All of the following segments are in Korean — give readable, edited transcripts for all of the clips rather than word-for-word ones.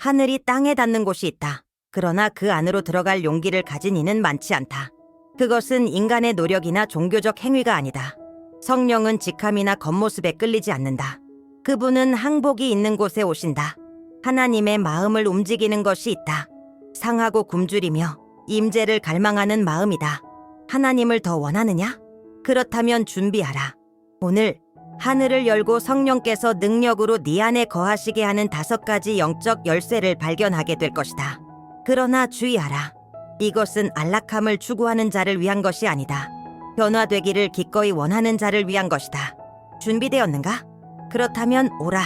하늘이 땅에 닿는 곳이 있다. 그러나 그 안으로 들어갈 용기를 가진 이는 많지 않다. 그것은 인간의 노력이나 종교적 행위가 아니다. 성령은 직함이나 겉모습에 끌리지 않는다. 그분은 항복이 있는 곳에 오신다. 하나님의 마음을 움직이는 것이 있다. 상하고 굶주리며 임재를 갈망하는 마음이다. 하나님을 더 원하느냐? 그렇다면 준비하라. 오늘 하늘을 열고 성령께서 능력으로 네 안에 거하시게 하는 5가지 영적 열쇠를 발견하게 될 것이다. 그러나 주의하라. 이것은 안락함을 추구하는 자를 위한 것이 아니다. 변화되기를 기꺼이 원하는 자를 위한 것이다. 준비되었는가? 그렇다면 오라.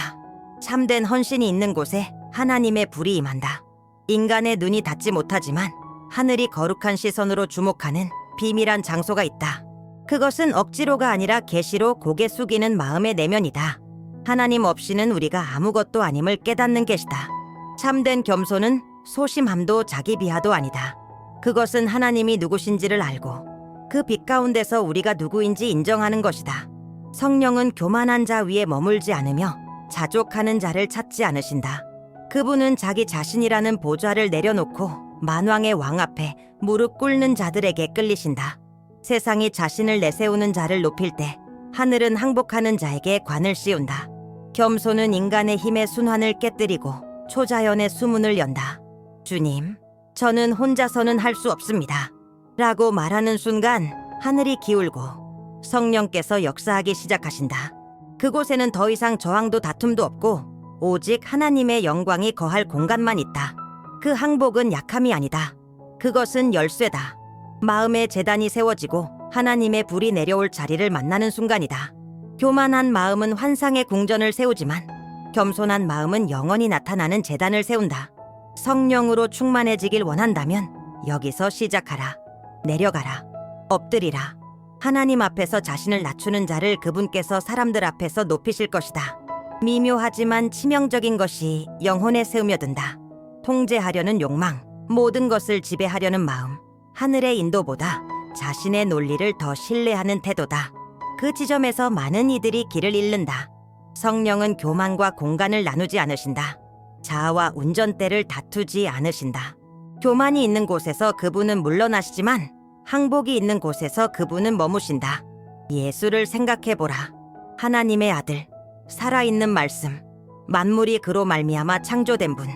참된 헌신이 있는 곳에 하나님의 불이 임한다. 인간의 눈이 닿지 못하지만 하늘이 거룩한 시선으로 주목하는 비밀한 장소가 있다. 그것은 억지로가 아니라 계시로 고개 숙이는 마음의 내면이다. 하나님 없이는 우리가 아무것도 아님을 깨닫는 것이다. 참된 겸손은 소심함도 자기 비하도 아니다. 그것은 하나님이 누구신지를 알고 그 빛 가운데서 우리가 누구인지 인정하는 것이다. 성령은 교만한 자 위에 머물지 않으며 자족하는 자를 찾지 않으신다. 그분은 자기 자신이라는 보좌를 내려놓고 만왕의 왕 앞에 무릎 꿇는 자들에게 끌리신다. 세상이 자신을 내세우는 자를 높일 때 하늘은 항복하는 자에게 관을 씌운다. 겸손은 인간의 힘의 순환을 깨뜨리고 초자연의 수문을 연다. 주님, 저는 혼자서는 할 수 없습니다. 라고 말하는 순간 하늘이 기울고 성령께서 역사하기 시작하신다. 그곳에는 더 이상 저항도 다툼도 없고 오직 하나님의 영광이 거할 공간만 있다. 그 항복은 약함이 아니다. 그것은 열쇠다. 마음의 제단이 세워지고 하나님의 불이 내려올 자리를 만나는 순간이다. 교만한 마음은 환상의 궁전을 세우지만 겸손한 마음은 영원히 나타나는 제단을 세운다. 성령으로 충만해지길 원한다면 여기서 시작하라. 내려가라. 엎드리라. 하나님 앞에서 자신을 낮추는 자를 그분께서 사람들 앞에서 높이실 것이다. 미묘하지만 치명적인 것이 영혼에 스며든다. 통제하려는 욕망, 모든 것을 지배하려는 마음, 하늘의 인도보다 자신의 논리를 더 신뢰하는 태도다. 그 지점에서 많은 이들이 길을 잃는다. 성령은 교만과 공간을 나누지 않으신다. 자아와 운전대를 다투지 않으신다. 교만이 있는 곳에서 그분은 물러나시지만 항복이 있는 곳에서 그분은 머무신다. 예수를 생각해보라. 하나님의 아들, 살아있는 말씀, 만물이 그로 말미암아 창조된 분.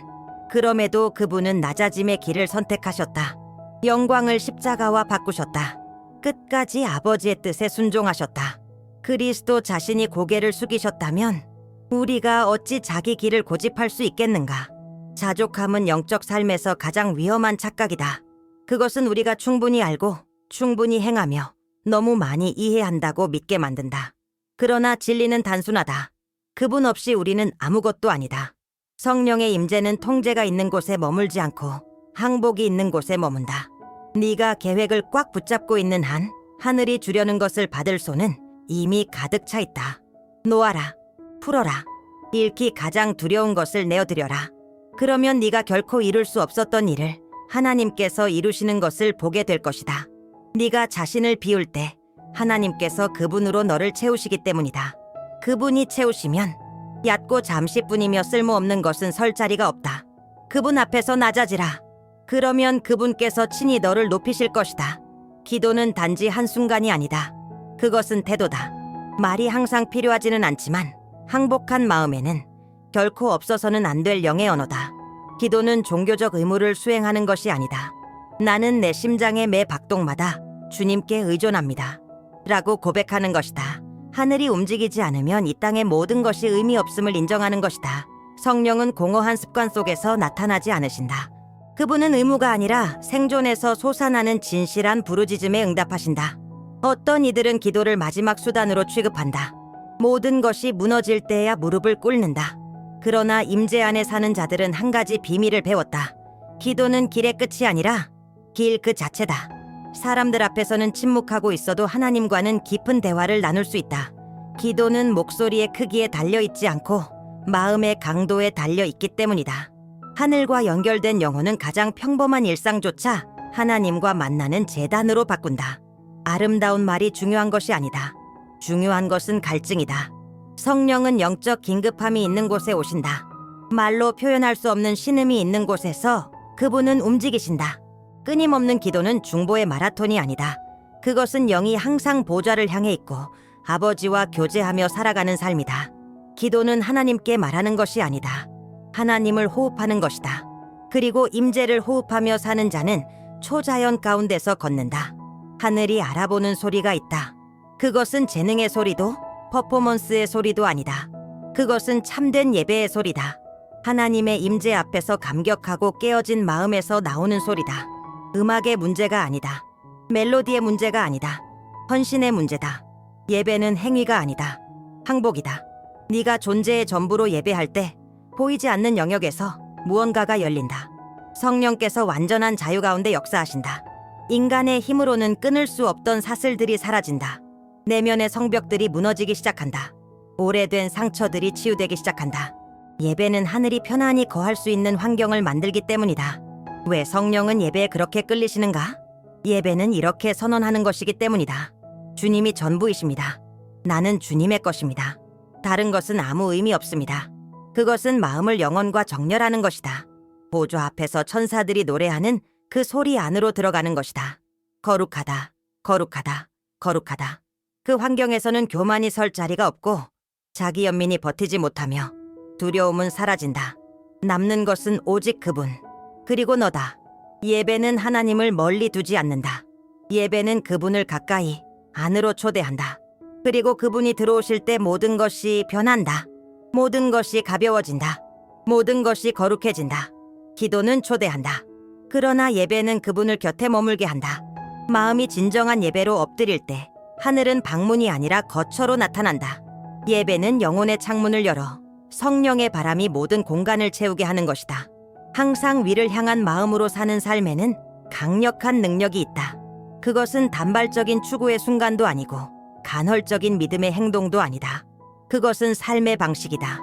그럼에도 그분은 낮아짐의 길을 선택하셨다. 영광을 십자가와 바꾸셨다. 끝까지 아버지의 뜻에 순종하셨다. 그리스도 자신이 고개를 숙이셨다면 우리가 어찌 자기 길을 고집할 수 있겠는가? 자족함은 영적 삶에서 가장 위험한 착각이다. 그것은 우리가 충분히 알고 충분히 행하며 너무 많이 이해한다고 믿게 만든다. 그러나 진리는 단순하다. 그분 없이 우리는 아무것도 아니다. 성령의 임재는 통제가 있는 곳에 머물지 않고 항복이 있는 곳에 머문다. 네가 계획을 꽉 붙잡고 있는 한 하늘이 주려는 것을 받을 손은 이미 가득 차 있다. 놓아라. 풀어라. 잃기 가장 두려운 것을 내어드려라. 그러면 네가 결코 이룰 수 없었던 일을 하나님께서 이루시는 것을 보게 될 것이다. 네가 자신을 비울 때 하나님께서 그분으로 너를 채우시기 때문이다. 그분이 채우시면 얕고 잠시뿐이며 쓸모없는 것은 설 자리가 없다. 그분 앞에서 낮아지라. 그러면 그분께서 친히 너를 높이실 것이다. 기도는 단지 한순간이 아니다. 그것은 태도다. 말이 항상 필요하지는 않지만 항복한 마음에는 결코 없어서는 안 될 영의 언어다. 기도는 종교적 의무를 수행하는 것이 아니다. 나는 내 심장의 매 박동마다 주님께 의존합니다. 라고 고백하는 것이다. 하늘이 움직이지 않으면 이 땅의 모든 것이 의미 없음을 인정하는 것이다. 성령은 공허한 습관 속에서 나타나지 않으신다. 그분은 의무가 아니라 생존에서 솟아나는 진실한 부르짖음에 응답하신다. 어떤 이들은 기도를 마지막 수단으로 취급한다. 모든 것이 무너질 때야 무릎을 꿇는다. 그러나 임재 안에 사는 자들은 한 가지 비밀을 배웠다. 기도는 길의 끝이 아니라 길 그 자체다. 사람들 앞에서는 침묵하고 있어도 하나님과는 깊은 대화를 나눌 수 있다. 기도는 목소리의 크기에 달려있지 않고 마음의 강도에 달려있기 때문이다. 하늘과 연결된 영혼은 가장 평범한 일상조차 하나님과 만나는 제단으로 바꾼다. 아름다운 말이 중요한 것이 아니다. 중요한 것은 갈증이다. 성령은 영적 긴급함이 있는 곳에 오신다. 말로 표현할 수 없는 신음이 있는 곳에서 그분은 움직이신다. 끊임없는 기도는 중보의 마라톤이 아니다. 그것은 영이 항상 보좌를 향해 있고 아버지와 교제하며 살아가는 삶이다. 기도는 하나님께 말하는 것이 아니다. 하나님을 호흡하는 것이다. 그리고 임재를 호흡하며 사는 자는 초자연 가운데서 걷는다. 하늘이 알아보는 소리가 있다. 그것은 재능의 소리도 퍼포먼스의 소리도 아니다. 그것은 참된 예배의 소리다. 하나님의 임재 앞에서 감격하고 깨어진 마음에서 나오는 소리다. 음악의 문제가 아니다. 멜로디의 문제가 아니다. 헌신의 문제다. 예배는 행위가 아니다. 항복이다. 네가 존재의 전부로 예배할 때 보이지 않는 영역에서 무언가가 열린다. 성령께서 완전한 자유 가운데 역사하신다. 인간의 힘으로는 끊을 수 없던 사슬들이 사라진다. 내면의 성벽들이 무너지기 시작한다. 오래된 상처들이 치유되기 시작한다. 예배는 하늘이 편안히 거할 수 있는 환경을 만들기 때문이다. 왜 성령은 예배에 그렇게 끌리시는가? 예배는 이렇게 선언하는 것이기 때문이다. 주님이 전부이십니다. 나는 주님의 것입니다. 다른 것은 아무 의미 없습니다. 그것은 마음을 영혼과 정렬하는 것이다. 보좌 앞에서 천사들이 노래하는 그 소리 안으로 들어가는 것이다. 거룩하다, 거룩하다, 거룩하다. 그 환경에서는 교만이 설 자리가 없고 자기 연민이 버티지 못하며 두려움은 사라진다. 남는 것은 오직 그분, 그리고 너다. 예배는 하나님을 멀리 두지 않는다. 예배는 그분을 가까이 안으로 초대한다. 그리고 그분이 들어오실 때 모든 것이 변한다. 모든 것이 가벼워진다. 모든 것이 거룩해진다. 기도는 초대한다. 그러나 예배는 그분을 곁에 머물게 한다. 마음이 진정한 예배로 엎드릴 때 하늘은 방문이 아니라 거처로 나타난다. 예배는 영혼의 창문을 열어 성령의 바람이 모든 공간을 채우게 하는 것이다. 항상 위를 향한 마음으로 사는 삶에는 강력한 능력이 있다. 그것은 단발적인 추구의 순간도 아니고 간헐적인 믿음의 행동도 아니다. 그것은 삶의 방식이다.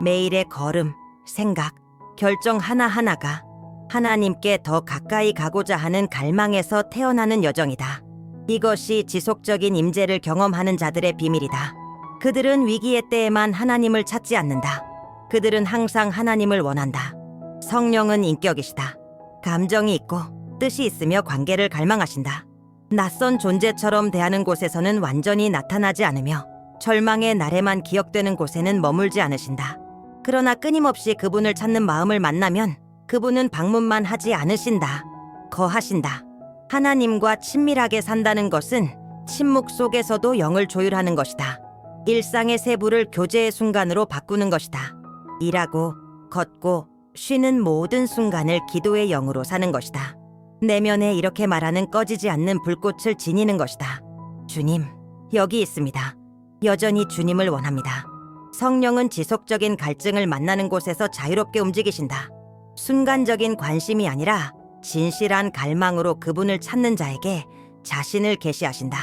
매일의 걸음, 생각, 결정 하나하나가 하나님께 더 가까이 가고자 하는 갈망에서 태어나는 여정이다. 이것이 지속적인 임재를 경험하는 자들의 비밀이다. 그들은 위기의 때에만 하나님을 찾지 않는다. 그들은 항상 하나님을 원한다. 성령은 인격이시다. 감정이 있고 뜻이 있으며 관계를 갈망하신다. 낯선 존재처럼 대하는 곳에서는 완전히 나타나지 않으며 절망의 날에만 기억되는 곳에는 머물지 않으신다. 그러나 끊임없이 그분을 찾는 마음을 만나면 그분은 방문만 하지 않으신다. 거하신다. 하나님과 친밀하게 산다는 것은 침묵 속에서도 영을 조율하는 것이다. 일상의 세부를 교제의 순간으로 바꾸는 것이다. 일하고, 걷고, 쉬는 모든 순간을 기도의 영으로 사는 것이다. 내면에 이렇게 말하는 꺼지지 않는 불꽃을 지니는 것이다. 주님, 여기 있습니다. 여전히 주님을 원합니다. 성령은 지속적인 갈증을 만나는 곳에서 자유롭게 움직이신다. 순간적인 관심이 아니라 진실한 갈망으로 그분을 찾는 자에게 자신을 계시하신다.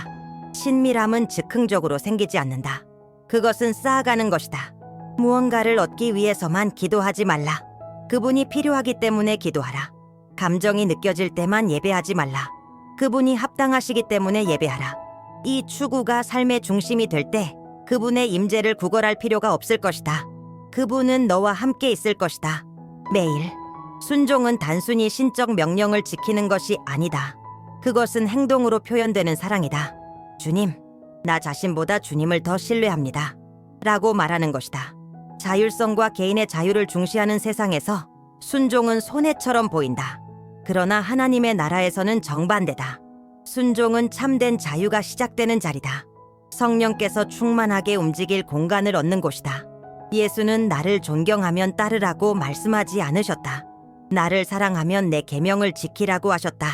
친밀함은 즉흥적으로 생기지 않는다. 그것은 쌓아가는 것이다. 무언가를 얻기 위해서만 기도하지 말라. 그분이 필요하기 때문에 기도하라. 감정이 느껴질 때만 예배하지 말라. 그분이 합당하시기 때문에 예배하라. 이 추구가 삶의 중심이 될 때 그분의 임재를 구걸할 필요가 없을 것이다. 그분은 너와 함께 있을 것이다. 매일. 순종은 단순히 신적 명령을 지키는 것이 아니다. 그것은 행동으로 표현되는 사랑이다. 주님, 나 자신보다 주님을 더 신뢰합니다. 라고 말하는 것이다. 자율성과 개인의 자유를 중시하는 세상에서 순종은 손해처럼 보인다. 그러나 하나님의 나라에서는 정반대다. 순종은 참된 자유가 시작되는 자리다. 성령께서 충만하게 움직일 공간을 얻는 곳이다. 예수는 나를 존경하면 따르라고 말씀하지 않으셨다. 나를 사랑하면 내 계명을 지키라고 하셨다.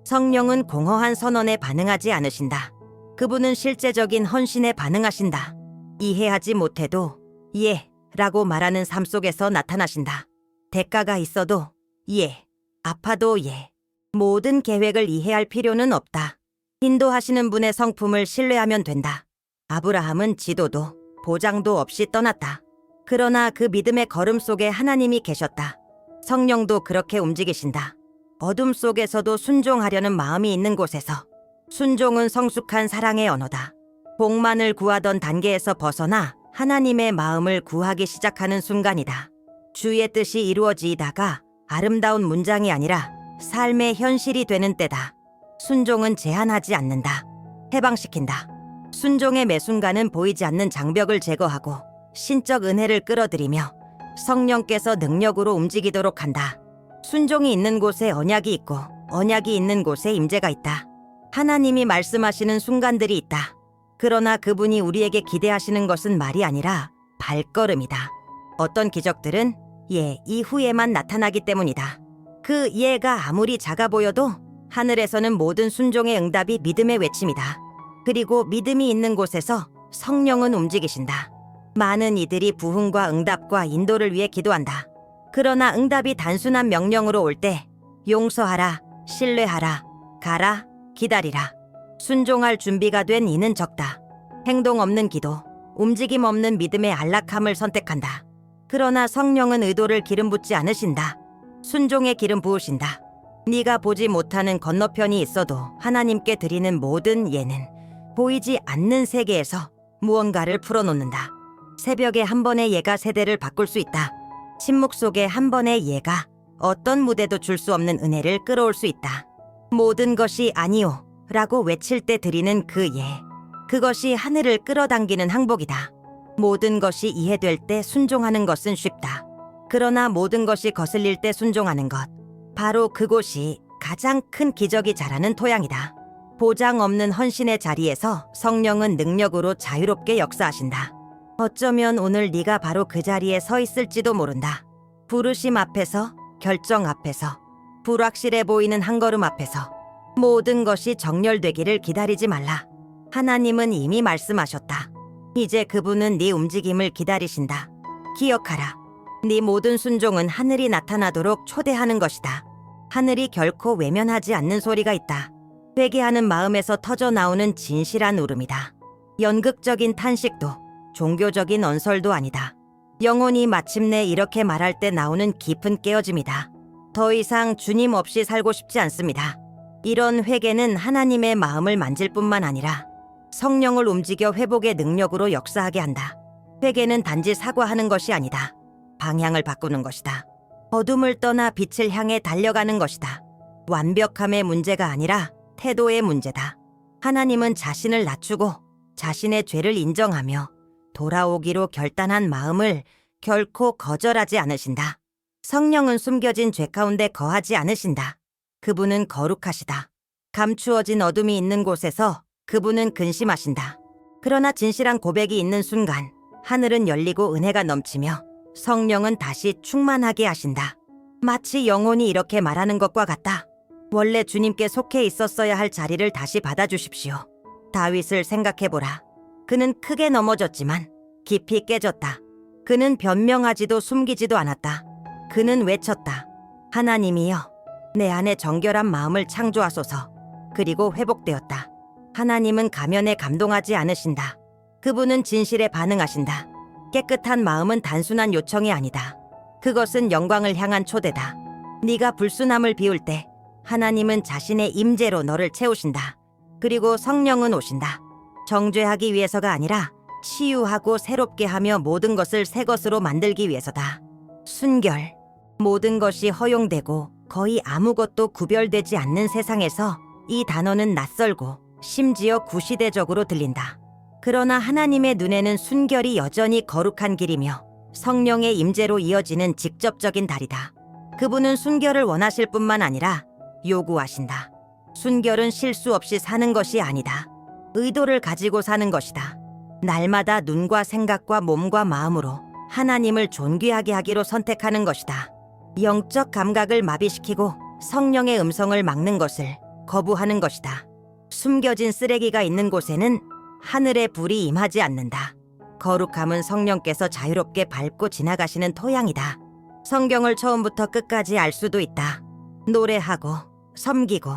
성령은 공허한 선언에 반응하지 않으신다. 그분은 실제적인 헌신에 반응하신다. 이해하지 못해도 예 라고 말하는 삶 속에서 나타나신다. 대가가 있어도 예, 아파도 예. 모든 계획을 이해할 필요는 없다. 인도하시는 분의 성품을 신뢰하면 된다. 아브라함은 지도도 보장도 없이 떠났다. 그러나 그 믿음의 걸음 속에 하나님이 계셨다. 성령도 그렇게 움직이신다. 어둠 속에서도 순종하려는 마음이 있는 곳에서. 순종은 성숙한 사랑의 언어다. 복만을 구하던 단계에서 벗어나 하나님의 마음을 구하기 시작하는 순간이다. 주의 뜻이 이루어지다가 아름다운 문장이 아니라 삶의 현실이 되는 때다. 순종은 제한하지 않는다. 해방시킨다. 순종의 매 순간은 보이지 않는 장벽을 제거하고 신적 은혜를 끌어들이며 성령께서 능력으로 움직이도록 한다. 순종이 있는 곳에 언약이 있고 언약이 있는 곳에 임재가 있다. 하나님이 말씀하시는 순간들이 있다. 그러나 그분이 우리에게 기대하시는 것은 말이 아니라 발걸음이다. 어떤 기적들은 예 이후에만 나타나기 때문이다. 그 예가 아무리 작아 보여도 하늘에서는 모든 순종의 응답이 믿음의 외침이다. 그리고 믿음이 있는 곳에서 성령은 움직이신다. 많은 이들이 부흥과 응답과 인도를 위해 기도한다. 그러나 응답이 단순한 명령으로 올 때 용서하라, 신뢰하라, 가라, 기다리라. 순종할 준비가 된 이는 적다. 행동 없는 기도, 움직임 없는 믿음의 안락함을 선택한다. 그러나 성령은 의도를 기름 붓지 않으신다. 순종의 기름 부으신다. 네가 보지 못하는 건너편이 있어도 하나님께 드리는 모든 예는 보이지 않는 세계에서 무언가를 풀어놓는다. 새벽에 한 번의 예가 세대를 바꿀 수 있다. 침묵 속에 한 번의 예가 어떤 무대도 줄 수 없는 은혜를 끌어올 수 있다. 모든 것이 아니오 라고 외칠 때 드리는 그 예. 그것이 하늘을 끌어당기는 항복이다. 모든 것이 이해될 때 순종하는 것은 쉽다. 그러나 모든 것이 거슬릴 때 순종하는 것. 바로 그곳이 가장 큰 기적이 자라는 토양이다. 보장 없는 헌신의 자리에서 성령은 능력으로 자유롭게 역사하신다. 어쩌면 오늘 네가 바로 그 자리에 서 있을지도 모른다. 부르심 앞에서, 결정 앞에서, 불확실해 보이는 한 걸음 앞에서 모든 것이 정렬되기를 기다리지 말라. 하나님은 이미 말씀하셨다. 이제 그분은 네 움직임을 기다리신다. 기억하라. 네 모든 순종은 하늘이 나타나도록 초대하는 것이다. 하늘이 결코 외면하지 않는 소리가 있다. 회개하는 마음에서 터져 나오는 진실한 울음이다. 연극적인 탄식도 종교적인 언설도 아니다. 영혼이 마침내 이렇게 말할 때 나오는 깊은 깨어짐이다. 더 이상 주님 없이 살고 싶지 않습니다. 이런 회개는 하나님의 마음을 만질 뿐만 아니라 성령을 움직여 회복의 능력으로 역사하게 한다. 회개는 단지 사과하는 것이 아니다. 방향을 바꾸는 것이다. 어둠을 떠나 빛을 향해 달려가는 것이다. 완벽함의 문제가 아니라 태도의 문제다. 하나님은 자신을 낮추고 자신의 죄를 인정하며 돌아오기로 결단한 마음을 결코 거절하지 않으신다. 성령은 숨겨진 죄 가운데 거하지 않으신다. 그분은 거룩하시다. 감추어진 어둠이 있는 곳에서 그분은 근심하신다. 그러나 진실한 고백이 있는 순간 하늘은 열리고 은혜가 넘치며 성령은 다시 충만하게 하신다. 마치 영혼이 이렇게 말하는 것과 같다. 원래 주님께 속해 있었어야 할 자리를 다시 받아주십시오. 다윗을 생각해보라. 그는 크게 넘어졌지만 깊이 깨졌다. 그는 변명하지도 숨기지도 않았다. 그는 외쳤다. 하나님이여, 내 안에 정결한 마음을 창조하소서. 그리고 회복되었다. 하나님은 가면에 감동하지 않으신다. 그분은 진실에 반응하신다. 깨끗한 마음은 단순한 요청이 아니다. 그것은 영광을 향한 초대다. 네가 불순함을 비울 때 하나님은 자신의 임재로 너를 채우신다. 그리고 성령은 오신다. 정죄하기 위해서가 아니라 치유하고 새롭게 하며 모든 것을 새 것으로 만들기 위해서다. 순결. 모든 것이 허용되고 거의 아무것도 구별되지 않는 세상에서 이 단어는 낯설고 심지어 구시대적으로 들린다. 그러나 하나님의 눈에는 순결이 여전히 거룩한 길이며 성령의 임재로 이어지는 직접적인 달이다. 그분은 순결을 원하실 뿐만 아니라 요구하신다. 순결은 실수 없이 사는 것이 아니다. 의도를 가지고 사는 것이다. 날마다 눈과 생각과 몸과 마음으로 하나님을 존귀하게 하기로 선택하는 것이다. 영적 감각을 마비시키고 성령의 음성을 막는 것을 거부하는 것이다. 숨겨진 쓰레기가 있는 곳에는 하늘의 불이 임하지 않는다. 거룩함은 성령께서 자유롭게 밟고 지나가시는 토양이다. 성경을 처음부터 끝까지 알 수도 있다. 노래하고 섬기고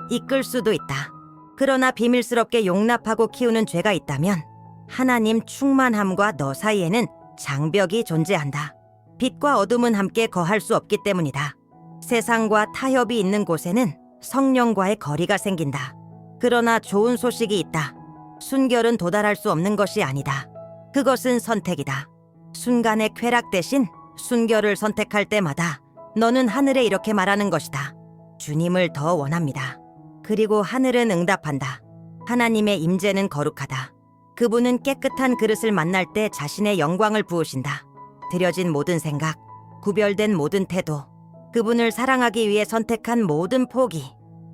이끌 수도 있다. 그러나 비밀스럽게 용납하고 키우는 죄가 있다면 하나님 충만함과 너 사이에는 장벽이 존재한다. 빛과 어둠은 함께 거할 수 없기 때문이다. 세상과 타협이 있는 곳에는 성령과의 거리가 생긴다. 그러나 좋은 소식이 있다. 순결은 도달할 수 없는 것이 아니다. 그것은 선택이다. 순간의 쾌락 대신 순결을 선택할 때마다 너는 하늘에 이렇게 말하는 것이다. 주님을 더 원합니다. 그리고 하늘은 응답한다. 하나님의 임재는 거룩하다. 그분은 깨끗한 그릇을 만날 때 자신의 영광을 부으신다. 들여진 모든 생각, 구별된 모든 태도, 그분을 사랑하기 위해 선택한 모든 포기,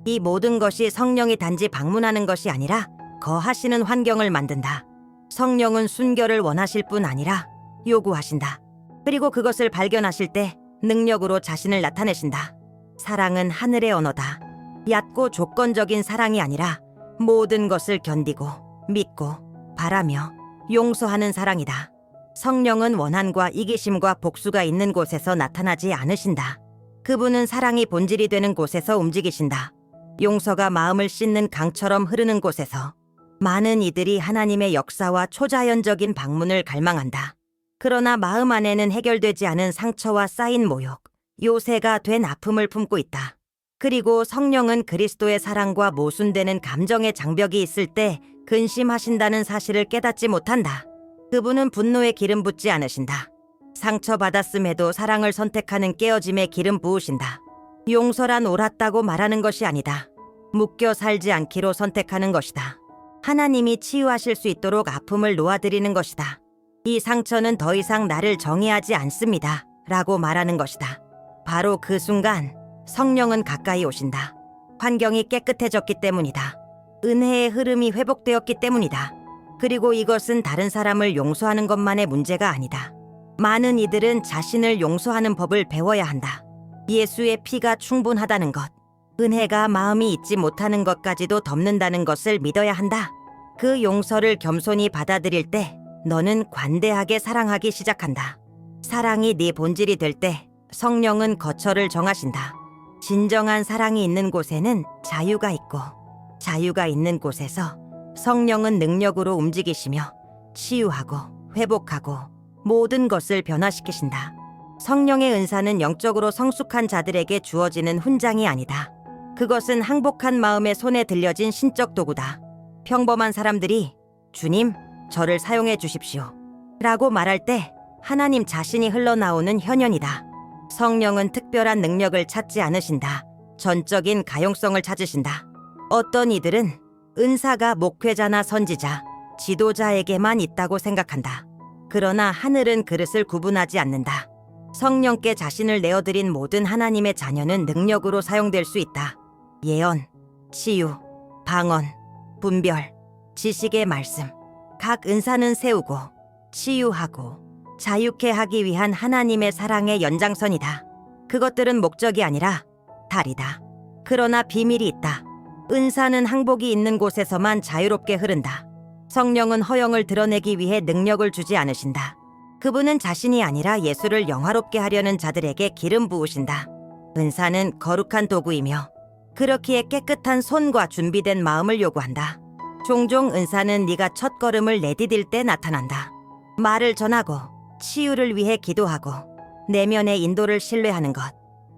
이 모든 것이 성령이 단지 방문하는 것이 아니라 거하시는 환경을 만든다. 성령은 순결을 원하실 뿐 아니라 요구하신다. 그리고 그것을 발견하실 때 능력으로 자신을 나타내신다. 사랑은 하늘의 언어다. 얕고 조건적인 사랑이 아니라 모든 것을 견디고 믿고 바라며 용서하는 사랑이다. 성령은 원한과 이기심과 복수가 있는 곳에서 나타나지 않으신다. 그분은 사랑이 본질이 되는 곳에서 움직이신다. 용서가 마음을 씻는 강처럼 흐르는 곳에서 많은 이들이 하나님의 역사와 초자연적인 방문을 갈망한다. 그러나 마음 안에는 해결되지 않은 상처와 쌓인 모욕, 요새가 된 아픔을 품고 있다. 그리고 성령은 그리스도의 사랑과 모순되는 감정의 장벽이 있을 때 근심하신다는 사실을 깨닫지 못한다. 그분은 분노에 기름 붓지 않으신다. 상처받았음에도 사랑을 선택하는 깨어짐에 기름 부으신다. 용서란 옳았다고 말하는 것이 아니다. 묶여 살지 않기로 선택하는 것이다. 하나님이 치유하실 수 있도록 아픔을 놓아드리는 것이다. 이 상처는 더 이상 나를 정의하지 않습니다. 라고 말하는 것이다. 바로 그 순간 성령은 가까이 오신다. 환경이 깨끗해졌기 때문이다. 은혜의 흐름이 회복되었기 때문이다. 그리고 이것은 다른 사람을 용서하는 것만의 문제가 아니다. 많은 이들은 자신을 용서하는 법을 배워야 한다. 예수의 피가 충분하다는 것, 은혜가 마음이 잊지 못하는 것까지도 덮는다는 것을 믿어야 한다. 그 용서를 겸손히 받아들일 때 너는 관대하게 사랑하기 시작한다. 사랑이 네 본질이 될 때 성령은 거처를 정하신다. 진정한 사랑이 있는 곳에는 자유가 있고, 자유가 있는 곳에서 성령은 능력으로 움직이시며 치유하고 회복하고 모든 것을 변화시키신다. 성령의 은사는 영적으로 성숙한 자들에게 주어지는 훈장이 아니다. 그것은 항복한 마음의 손에 들려진 신적 도구다. 평범한 사람들이 주님, 저를 사용해 주십시오 라고 말할 때 하나님 자신이 흘러나오는 현현이다. 성령은 특별한 능력을 찾지 않으신다. 전적인 가용성을 찾으신다. 어떤 이들은 은사가 목회자나 선지자, 지도자에게만 있다고 생각한다. 그러나 하늘은 그릇을 구분하지 않는다. 성령께 자신을 내어드린 모든 하나님의 자녀는 능력으로 사용될 수 있다. 예언, 치유, 방언, 분별, 지식의 말씀. 각 은사는 세우고 치유하고 자유케 하기 위한 하나님의 사랑의 연장선이다. 그것들은 목적이 아니라 달이다. 그러나 비밀이 있다. 은사는 항복이 있는 곳에서만 자유롭게 흐른다. 성령은 허영을 드러내기 위해 능력을 주지 않으신다. 그분은 자신이 아니라 예수를 영화롭게 하려는 자들에게 기름 부으신다. 은사는 거룩한 도구이며 그렇기에 깨끗한 손과 준비된 마음을 요구한다. 종종 은사는 네가 첫 걸음을 내디딜 때 나타난다. 말을 전하고 치유를 위해 기도하고 내면의 인도를 신뢰하는 것.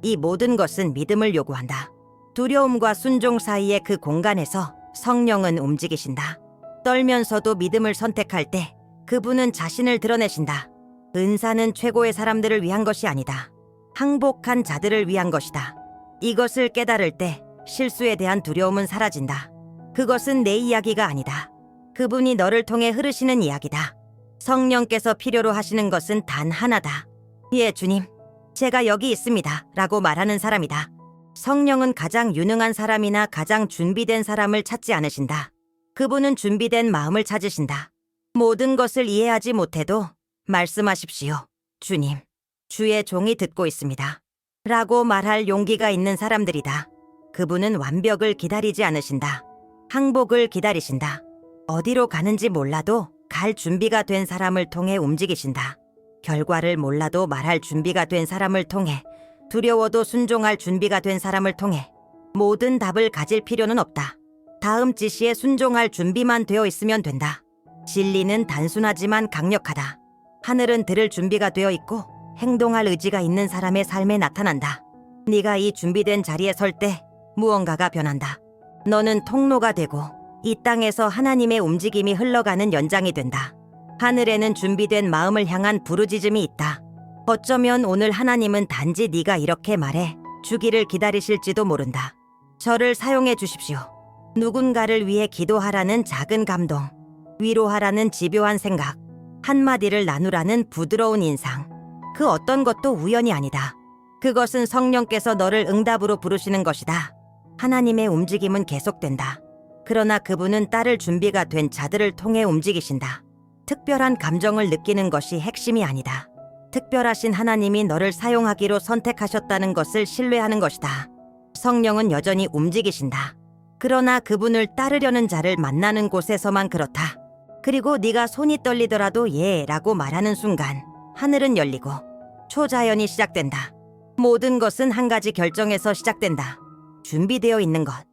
이 모든 것은 믿음을 요구한다. 두려움과 순종 사이의 그 공간에서 성령은 움직이신다. 떨면서도 믿음을 선택할 때 그분은 자신을 드러내신다. 은사는 최고의 사람들을 위한 것이 아니다. 항복한 자들을 위한 것이다. 이것을 깨달을 때 실수에 대한 두려움은 사라진다. 그것은 내 이야기가 아니다. 그분이 너를 통해 흐르시는 이야기다. 성령께서 필요로 하시는 것은 단 하나다. 예, 주님, 제가 여기 있습니다 라고 말하는 사람이다. 성령은 가장 유능한 사람이나 가장 준비된 사람을 찾지 않으신다. 그분은 준비된 마음을 찾으신다. 모든 것을 이해하지 못해도 말씀하십시오. 주님, 주의 종이 듣고 있습니다. 라고 말할 용기가 있는 사람들이다. 그분은 완벽을 기다리지 않으신다. 항복을 기다리신다. 어디로 가는지 몰라도 갈 준비가 된 사람을 통해 움직이신다. 결과를 몰라도 말할 준비가 된 사람을 통해, 두려워도 순종할 준비가 된 사람을 통해. 모든 답을 가질 필요는 없다. 다음 지시에 순종할 준비만 되어 있으면 된다. 진리는 단순하지만 강력하다. 하늘은 들을 준비가 되어 있고 행동할 의지가 있는 사람의 삶에 나타난다. 네가 이 준비된 자리에 설 때 무언가가 변한다. 너는 통로가 되고 이 땅에서 하나님의 움직임이 흘러가는 연장이 된다. 하늘에는 준비된 마음을 향한 부르짖음이 있다. 어쩌면 오늘 하나님은 단지 네가 이렇게 말해 주기를 기다리실지도 모른다. 저를 사용해 주십시오. 누군가를 위해 기도하라는 작은 감동, 위로하라는 집요한 생각, 한마디를 나누라는 부드러운 인상. 그 어떤 것도 우연이 아니다. 그것은 성령께서 너를 응답으로 부르시는 것이다. 하나님의 움직임은 계속된다. 그러나 그분은 따를 준비가 된 자들을 통해 움직이신다. 특별한 감정을 느끼는 것이 핵심이 아니다. 특별하신 하나님이 너를 사용하기로 선택하셨다는 것을 신뢰하는 것이다. 성령은 여전히 움직이신다. 그러나 그분을 따르려는 자를 만나는 곳에서만 그렇다. 그리고 네가 손이 떨리더라도 예라고 말하는 순간 하늘은 열리고 초자연이 시작된다. 모든 것은 한 가지 결정에서 시작된다. 준비되어 있는 것.